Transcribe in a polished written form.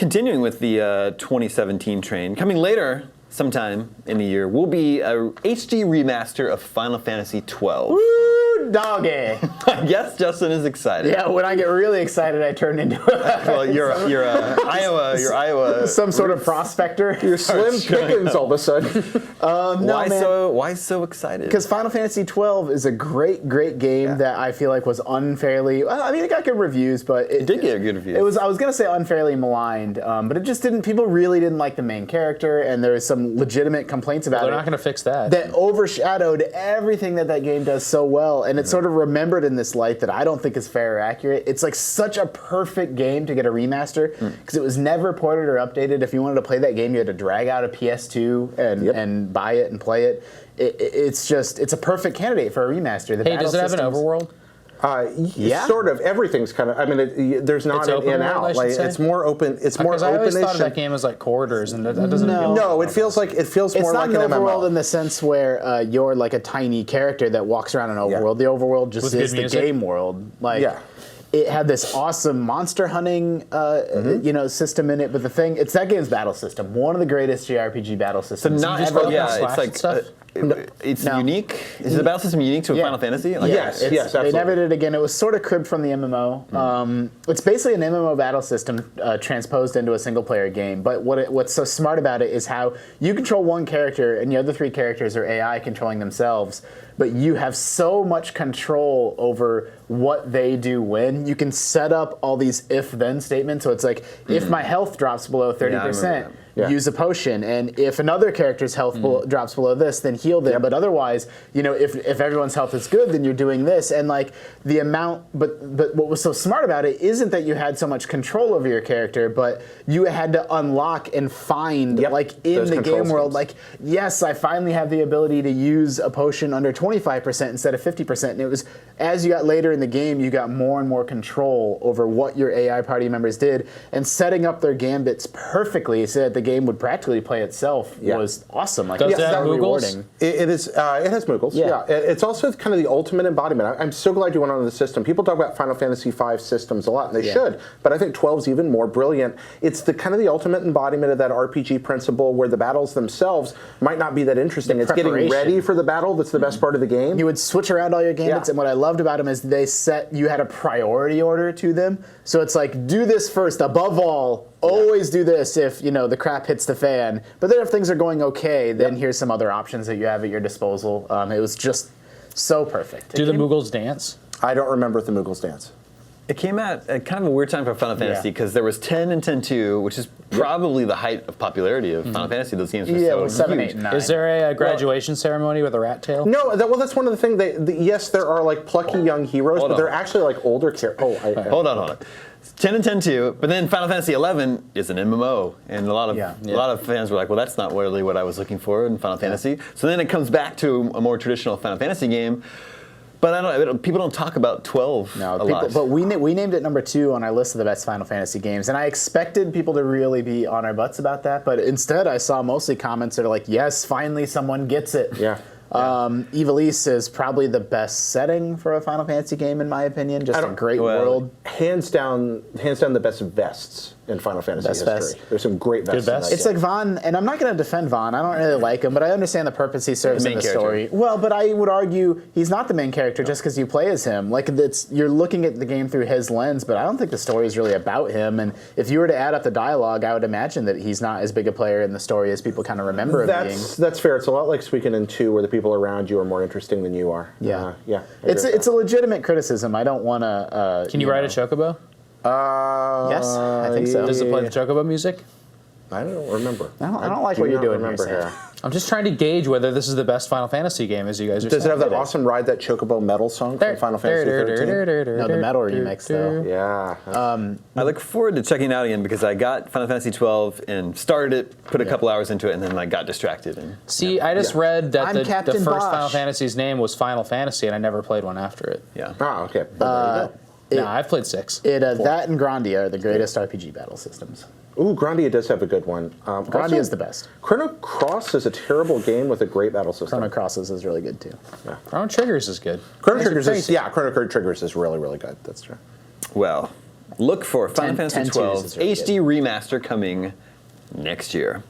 continuing with the 2017 train, coming later sometime in the year will be a HD remaster of Final Fantasy 12. Woo, doggy. Yes, Justin is excited. Yeah, when I get really excited, I turn into Well, you're Iowa. some sort of prospector. You're Slim Pickens all of a sudden. Why so excited? Because Final Fantasy 12 is a great game that I feel like was unfairly. I mean, it got good reviews, but it did get good reviews. I was gonna say unfairly maligned, but it just didn't. People really didn't like the main character, and there was some legitimate complaints about it. They're not going to fix that. That overshadowed everything that game does so well, and it's sort of remembered in this light that I don't think is fair or accurate. It's like such a perfect game to get a remaster because it was never ported or updated. If you wanted to play that game, you had to drag out a PS2 and buy it and play it. It's a perfect candidate for a remaster. Hey, does it have an overworld? Yeah, sort of. Everything's kind of. I mean, there's not an in out. Like it's more open. It's more open. I always thought of that game as like corridors, and that doesn't. No, it feels more like an MMO. It's not an overworld in the sense where you're like a tiny character that walks around an overworld. The overworld just is the game world. It had this awesome monster hunting, system in it. But it's that game's battle system. One of the greatest JRPG battle systems. So not ever. Yeah, it's like stuff. It's unique. Is the battle system unique to a Final Fantasy? Like, yes, absolutely. They never did it again. It was sort of cribbed from the MMO. It's basically an MMO battle system transposed into a single-player game. But what's so smart about it is how you control one character, and the other three characters are AI controlling themselves. But you have so much control over what they do when. You can set up all these if-then statements. So it's like, if my health drops below 30%, use a potion. And if another character's health drops below this, then heal them. But otherwise, if everyone's health is good, then you're doing this. And like the amount, but what was so smart about it isn't that you had so much control over your character, but you had to unlock and find, like in the game world, like, yes, I finally have the ability to use a potion under 25% instead of 50%. And it was, as you got later in the game, you got more and more control over what your AI party members did, and setting up their gambits perfectly so that the game would practically play itself was awesome. Like, does it have rewarding. It has Moogles. Yeah. It's also kind of the ultimate embodiment. I'm so glad you went on to the system. People talk about Final Fantasy V systems a lot, and they should, but I think 12's even more brilliant. It's the kind of the ultimate embodiment of that RPG principle where the battles themselves might not be that interesting. It's getting ready for the battle that's the best part of the game. You would switch around all your gambits, and what I loved about them is you had a priority order to them. So it's like, do this first, above all. Always do this if, the crap hits the fan. But then if things are going okay, then here's some other options that you have at your disposal. It was just so perfect. Do the Moogles dance? I don't remember if the Moogles dance. It came out at kind of a weird time for Final Fantasy because there was 10 and 10-2, which is probably the height of popularity of Final Fantasy. Those games were so huge. 7, 8, 9. Is there a graduation ceremony with a rat tail? No, that's one of the things. Yes, there are like plucky young heroes, but they're actually like older characters. Hold on. 10 and 10-2, but then Final Fantasy 11 is an MMO, and a lot of fans were like, well, that's not really what I was looking for in Final Fantasy. So then it comes back to a more traditional Final Fantasy game. But people don't talk about 12 a lot. But we named it number 2 on our list of the best Final Fantasy games, and I expected people to really be on our butts about that, but instead I saw mostly comments that are like, yes, finally someone gets it. Yeah. Ivalice is probably the best setting for a Final Fantasy game, in my opinion. Just a great world. Hands down, the best vests in Final Fantasy history. There's some great vests. It's like Vaughn, and I'm not going to defend Vaughn. I don't really like him, but I understand the purpose he serves in the story. Well, but I would argue he's not the main character just because you play as him. Like, you're looking at the game through his lens, but I don't think the story is really about him. And if you were to add up the dialogue, I would imagine that he's not as big a player in the story as people kind of remember him being. That's fair. It's a lot like Suikoden 2, where the people around you are more interesting than you are. Yeah. It's a legitimate criticism. I don't want to... Can you ride a chocobo? Yes, I think so. Does it play the chocobo music? I don't remember. I don't like what you're doing here. I'm just trying to gauge whether this is the best Final Fantasy game, as you guys are saying. Does it have that awesome Ride That Chocobo metal song from Final Fantasy 13? No, the metal remix, though. Yeah. I look forward to checking it out again because I got Final Fantasy 12 and started it, put a couple hours into it, and then I got distracted. See, I just read that the Captain first Bosch. Final Fantasy's name was Final Fantasy, and I never played one after it. Yeah. Oh, okay. There you go. No, I've played 6. That and Grandia are the greatest RPG battle systems. Ooh, Grandia does have a good one. Grandia is the best. Chrono Cross is a terrible game with a great battle system. Chrono Crosses is really good, too. Yeah. Chrono Triggers is good. Chrono Triggers is really, really good. That's true. Well, look for Final Fantasy 10-2 12 is really HD Remaster coming next year.